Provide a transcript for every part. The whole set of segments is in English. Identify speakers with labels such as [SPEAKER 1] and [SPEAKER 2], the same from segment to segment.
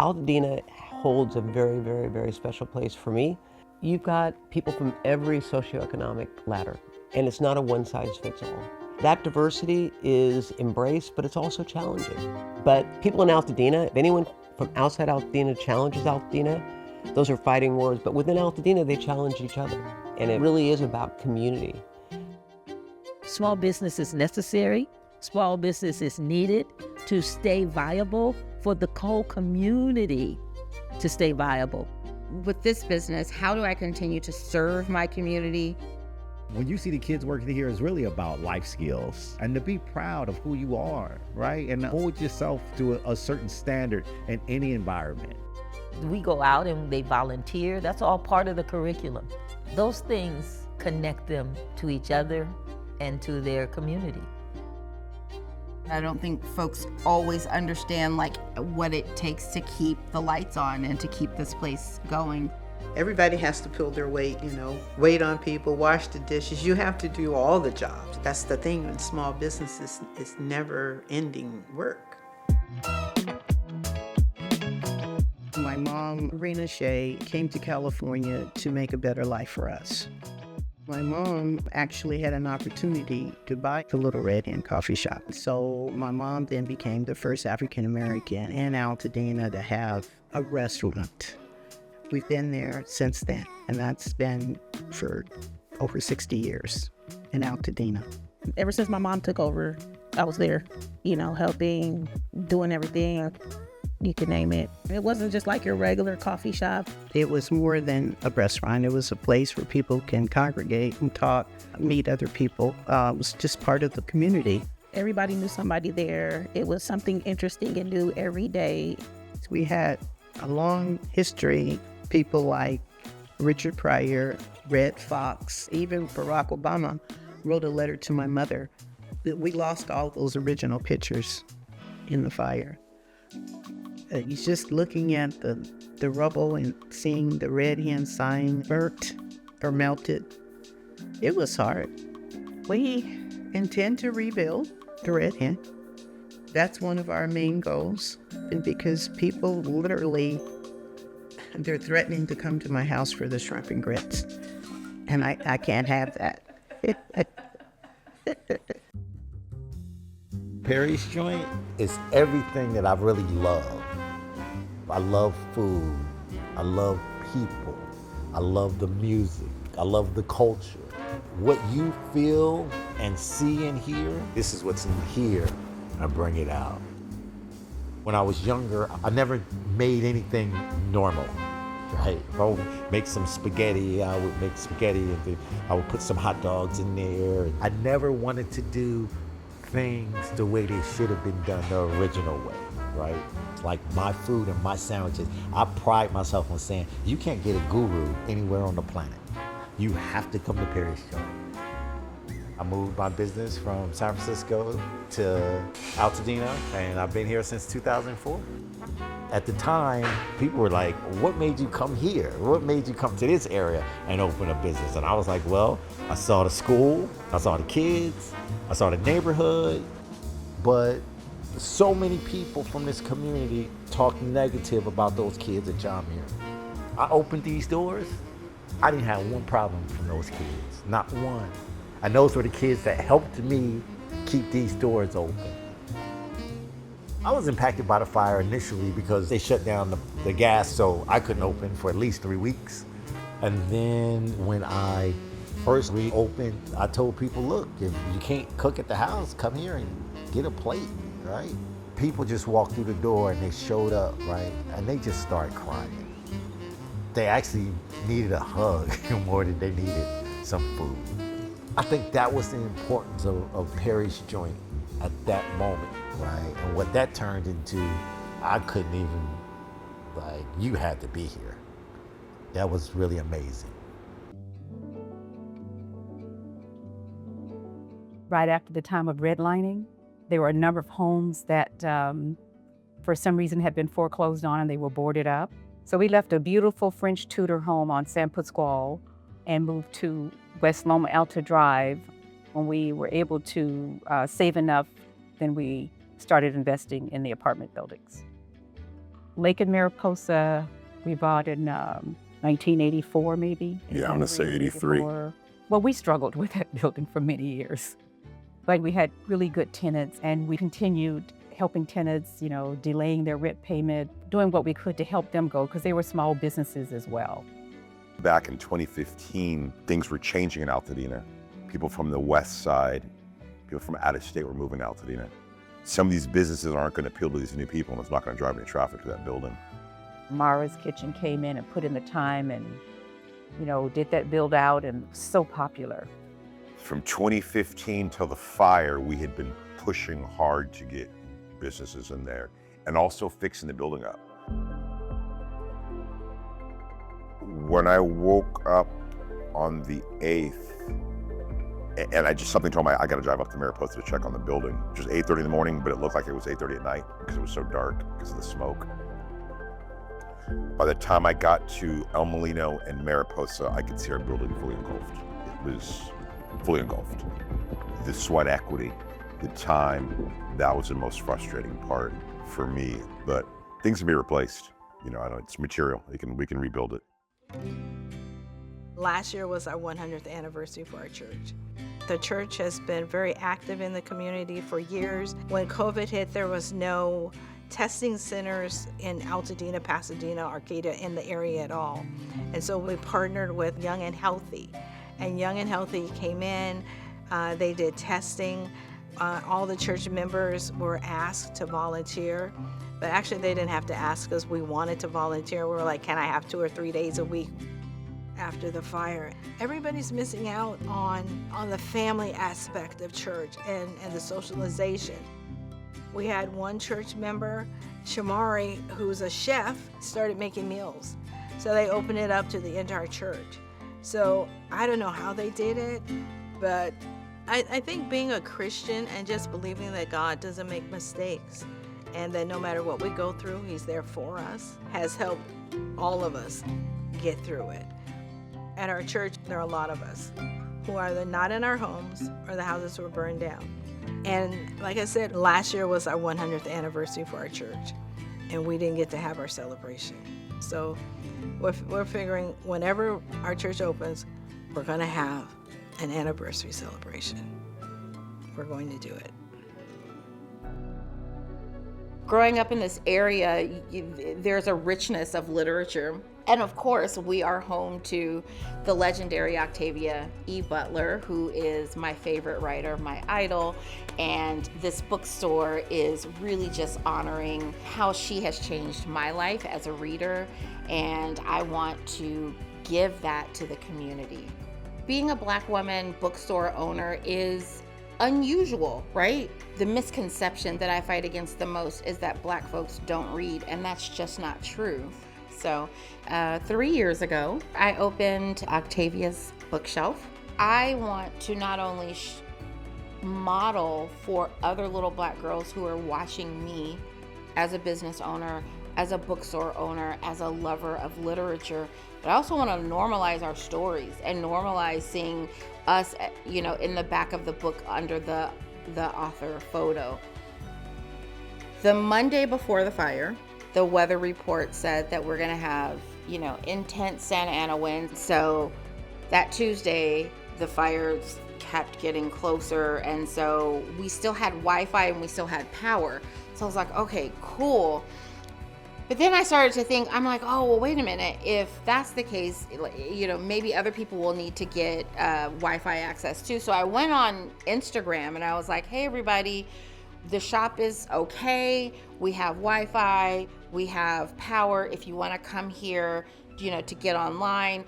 [SPEAKER 1] Altadena holds a very, very, very special place for me. You've got people from every socioeconomic ladder, and it's not a one-size-fits-all. That diversity is embraced, but it's also challenging. But people in Altadena, if anyone from outside Altadena challenges Altadena, those are fighting words, but within Altadena, they challenge each other. And it really is about community.
[SPEAKER 2] Small business is necessary. Small business is needed to stay viable for the whole community to stay viable.
[SPEAKER 3] With this business, how do I continue to serve my community?
[SPEAKER 4] When you see the kids working here, it's really about life skills and to be proud of who you are, right? And hold yourself to a certain standard in any environment.
[SPEAKER 2] We go out and they volunteer. That's all part of the curriculum. Those things connect them to each other and to their community.
[SPEAKER 3] I don't think folks always understand what it takes to keep the lights on and to keep this place going.
[SPEAKER 5] Everybody has to pull their weight, wait on people, wash the dishes. You have to do all the jobs. That's the thing in small businesses, it's never ending work.
[SPEAKER 6] My mom, Rena Shea, came to California to make a better life for us. My mom actually had an opportunity to buy the Little Red Hen coffee shop. So my mom then became the first African American in Altadena to have a restaurant. We've been there since then, and that's been for over 60 years in Altadena.
[SPEAKER 7] Ever since my mom took over, I was there, helping, doing everything. You can name it. It wasn't just like your regular coffee shop.
[SPEAKER 6] It was more than a restaurant. It was a place where people can congregate and talk, meet other people. It was just part of the community.
[SPEAKER 7] Everybody knew somebody there. It was something interesting and new every day.
[SPEAKER 6] We had a long history. People like Richard Pryor, Red Fox, even Barack Obama wrote a letter to my mother. We lost all those original pictures in the fire. He's just looking at the rubble and seeing the Red Hen sign burnt or melted. It was hard. We intend to rebuild the Red Hen. That's one of our main goals. And because people literally, they're threatening to come to my house for the shrimp and grits. And I can't have that.
[SPEAKER 4] Perry's Joint is everything that I really love. I love food, I love people, I love the music, I love the culture. What you feel and see and hear, this is what's in here, and I bring it out. When I was younger, I never made anything normal, right? If I would make some spaghetti, I would make spaghetti and I would put some hot dogs in there. I never wanted to do things the way they should have been done the original way, right? Like my food and my sandwiches, I pride myself on saying, you can't get a guru anywhere on the planet. You have to come to Perry's Joint. I moved my business from San Francisco to Altadena, and I've been here since 2004. At the time, people were like, what made you come here? What made you come to this area and open a business? And I was like, well, I saw the school, I saw the kids, I saw the neighborhood, but so many people from this community talk negative about those kids at John Muir. I opened these doors, I didn't have one problem from those kids, not one. And those were the kids that helped me keep these doors open. I was impacted by the fire initially because they shut down the gas, so I couldn't open for at least 3 weeks. And then when I first reopened, I told people, look, if you can't cook at the house, come here and get a plate, right? People just walked through the door and they showed up, right? And they just started crying. They actually needed a hug more than they needed some food. I think that was the importance of Perry's Joint at that moment, right? And what that turned into, I couldn't even, you had to be here. That was really amazing.
[SPEAKER 8] Right after the time of redlining, there were a number of homes that for some reason had been foreclosed on and they were boarded up. So we left a beautiful French Tudor home on San Pasquale and moved to West Loma Alta Drive. When we were able to save enough, then we started investing in the apartment buildings. Lake in Mariposa, we bought in 1984, maybe.
[SPEAKER 9] Yeah, I'm gonna say 83.
[SPEAKER 8] 84. Well, we struggled with that building for many years, but we had really good tenants, and we continued helping tenants, delaying their rent payment, doing what we could to help them go, because they were small businesses as well.
[SPEAKER 9] Back in 2015, things were changing in Altadena. People from the west side, people from out of state were moving to Altadena. Some of these businesses aren't going to appeal to these new people, and it's not going to drive any traffic to that building.
[SPEAKER 8] Mara's Kitchen came in and put in the time and, did that build out, and so popular.
[SPEAKER 9] From 2015 till the fire, we had been pushing hard to get businesses in there and also fixing the building up. When I woke up on the 8th, and something told me I got to drive up to Mariposa to check on the building. It was 8:30 in the morning, but it looked like it was 8:30 at night because it was so dark because of the smoke. By the time I got to El Molino and Mariposa, I could see our building fully engulfed. It was fully engulfed. The sweat equity, the time, that was the most frustrating part for me. But things can be replaced. It's material. We can rebuild it.
[SPEAKER 10] Last year was our 100th anniversary for our church. The church has been very active in the community for years. When COVID hit, there was no testing centers in Altadena, Pasadena, Arcata, in the area at all. And so we partnered with Young and Healthy. And Young and Healthy came in, they did testing. All the church members were asked to volunteer. But actually they didn't have to ask us. We wanted to volunteer. We were like, can I have 2 or 3 days a week? After the fire, everybody's missing out on the family aspect of church and the socialization. We had one church member, Shamari, who's a chef, started making meals. So they opened it up to the entire church. So I don't know how they did it, but I think being a Christian and just believing that God doesn't make mistakes and that no matter what we go through, He's there for us, has helped all of us get through it. At our church, there are a lot of us who are either not in our homes or the houses were burned down. And like I said, last year was our 100th anniversary for our church, and we didn't get to have our celebration. So we're figuring whenever our church opens, we're going to have an anniversary celebration. We're going to do it.
[SPEAKER 3] Growing up in this area, there's a richness of literature. And of course, we are home to the legendary Octavia E. Butler, who is my favorite writer, my idol. And this bookstore is really just honoring how she has changed my life as a reader. And I want to give that to the community. Being a Black woman bookstore owner is unusual, right? The misconception that I fight against the most is that Black folks don't read, and that's just not true. So 3 years ago, I opened Octavia's bookshelf. I want to not only model for other little Black girls who are watching me as a business owner, as a bookstore owner, as a lover of literature, but I also want to normalize our stories and normalize seeing us, in the back of the book under the author photo. The Monday before the fire, the weather report said that we're going to have, intense Santa Ana winds. So that Tuesday, the fires kept getting closer. And so we still had Wi-Fi and we still had power. So I was like, okay, cool. But then I started to think, I'm like, oh, well, wait a minute. If that's the case, maybe other people will need to get Wi-Fi access too. So I went on Instagram and I was like, hey, everybody, the shop is okay. We have Wi-Fi. We have power. If you want to come here, to get online.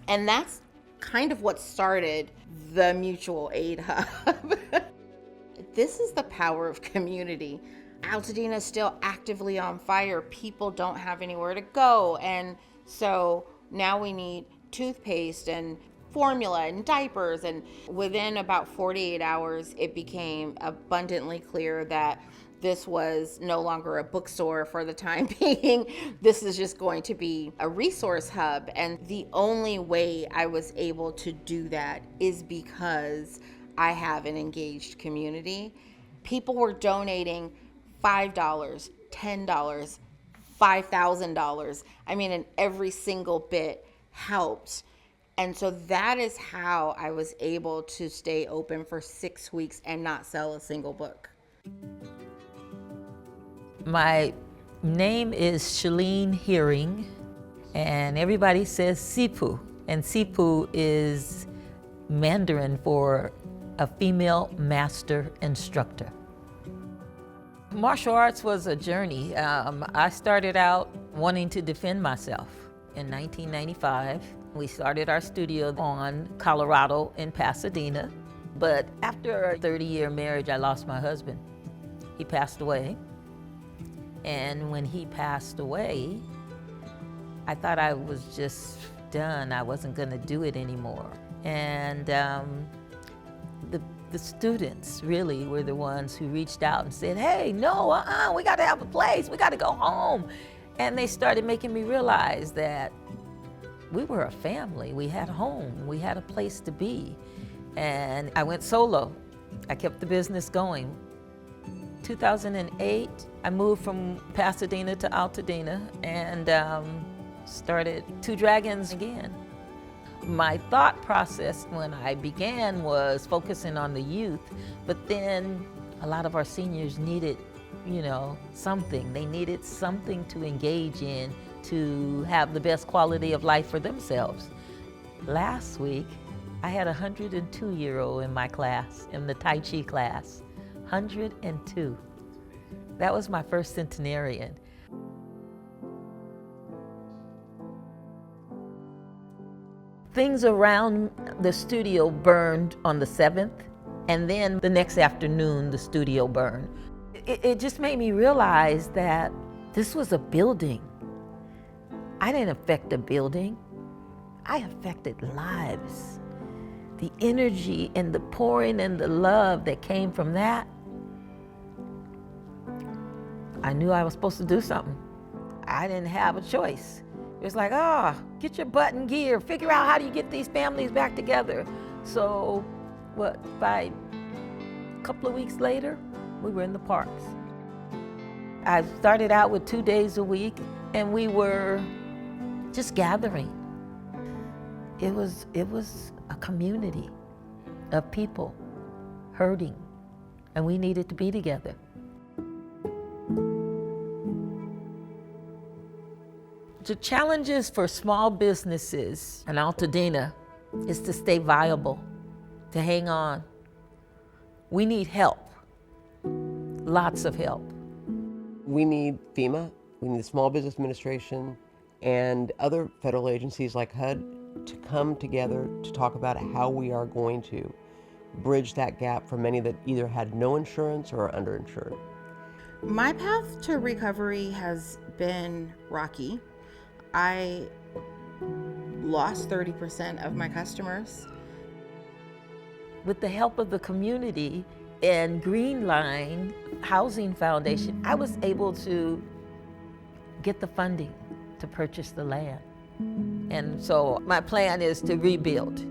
[SPEAKER 3] And that's kind of what started the Mutual Aid Hub. This is the power of community. Altadena is still actively on fire. People don't have anywhere to go. And so now we need toothpaste and formula and diapers. And within about 48 hours, it became abundantly clear that this was no longer a bookstore for the time being. This is just going to be a resource hub. And the only way I was able to do that is because I have an engaged community. People were donating $5, $10, $5,000. I mean, and every single bit helped. And so that is how I was able to stay open for 6 weeks and not sell a single book.
[SPEAKER 2] My name is Shalene Hearing, and everybody says Sipu. And Sipu is Mandarin for a female master instructor. Martial arts was a journey. I started out wanting to defend myself. In 1995, we started our studio on Colorado in Pasadena. But after a 30-year marriage, I lost my husband. He passed away. And when he passed away, I thought I was just done. I wasn't gonna do it anymore. And the students really were the ones who reached out and said, hey, no, we gotta have a place, we gotta go home. And they started making me realize that we were a family, we had a home, we had a place to be. And I went solo. I kept the business going. 2008, I moved from Pasadena to Altadena and started Two Dragons again. My thought process when I began was focusing on the youth, but then a lot of our seniors needed, something. They needed something to engage in to have the best quality of life for themselves. Last week, I had a 102-year-old in my class, in the Tai Chi class. 102. That was my first centenarian. Things around the studio burned on the 7th, and then the next afternoon, the studio burned. It just made me realize that this was a building. I didn't affect a building. I affected lives. The energy and the pouring and the love that came from that, I knew I was supposed to do something. I didn't have a choice. It was like, get your butt in gear, figure out how do you get these families back together. So, by a couple of weeks later, we were in the parks. I started out with 2 days a week, and we were just gathering. It was a community of people hurting, and we needed to be together. The challenges for small businesses in Altadena is to stay viable, to hang on. We need help, lots of help.
[SPEAKER 1] We need FEMA, we need the Small Business Administration, and other federal agencies like HUD to come together to talk about how we are going to bridge that gap for many that either had no insurance or are underinsured.
[SPEAKER 3] My path to recovery has been rocky. I lost 30% of my customers.
[SPEAKER 2] With the help of the community and Green Line Housing Foundation, I was able to get the funding to purchase the land. And so my plan is to rebuild.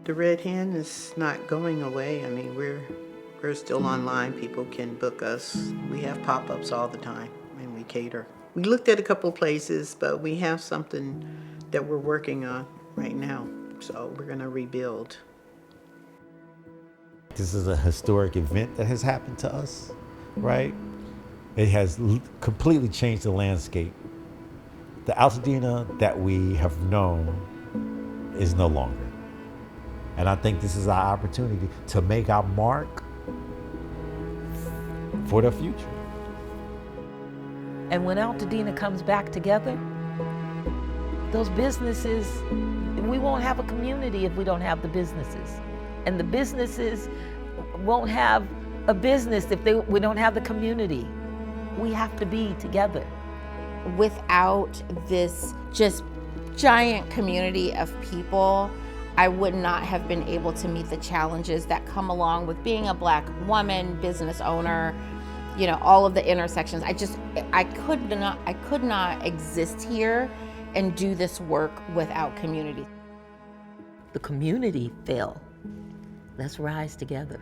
[SPEAKER 5] The Red Hen is not going away. I mean, we're still online. People can book us. We have pop-ups all the time, and we cater. We looked at a couple of places, but we have something that we're working on right now. So we're going to rebuild.
[SPEAKER 4] This is a historic event that has happened to us, right? It has completely changed the landscape. The Altadena that we have known is no longer. And I think this is our opportunity to make our mark for the future.
[SPEAKER 2] And when Altadena comes back together, those businesses, we won't have a community if we don't have the businesses. And the businesses won't have a business if we don't have the community. We have to be together.
[SPEAKER 3] Without this just giant community of people, I would not have been able to meet the challenges that come along with being a Black woman, business owner, all of the intersections. I could not exist here and do this work without community.
[SPEAKER 2] The community fell. Let's rise together.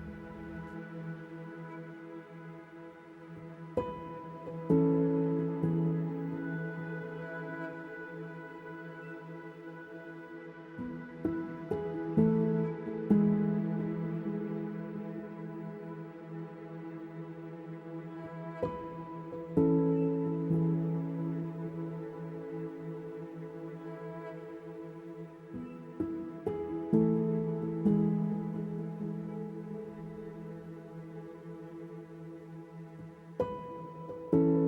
[SPEAKER 3] you.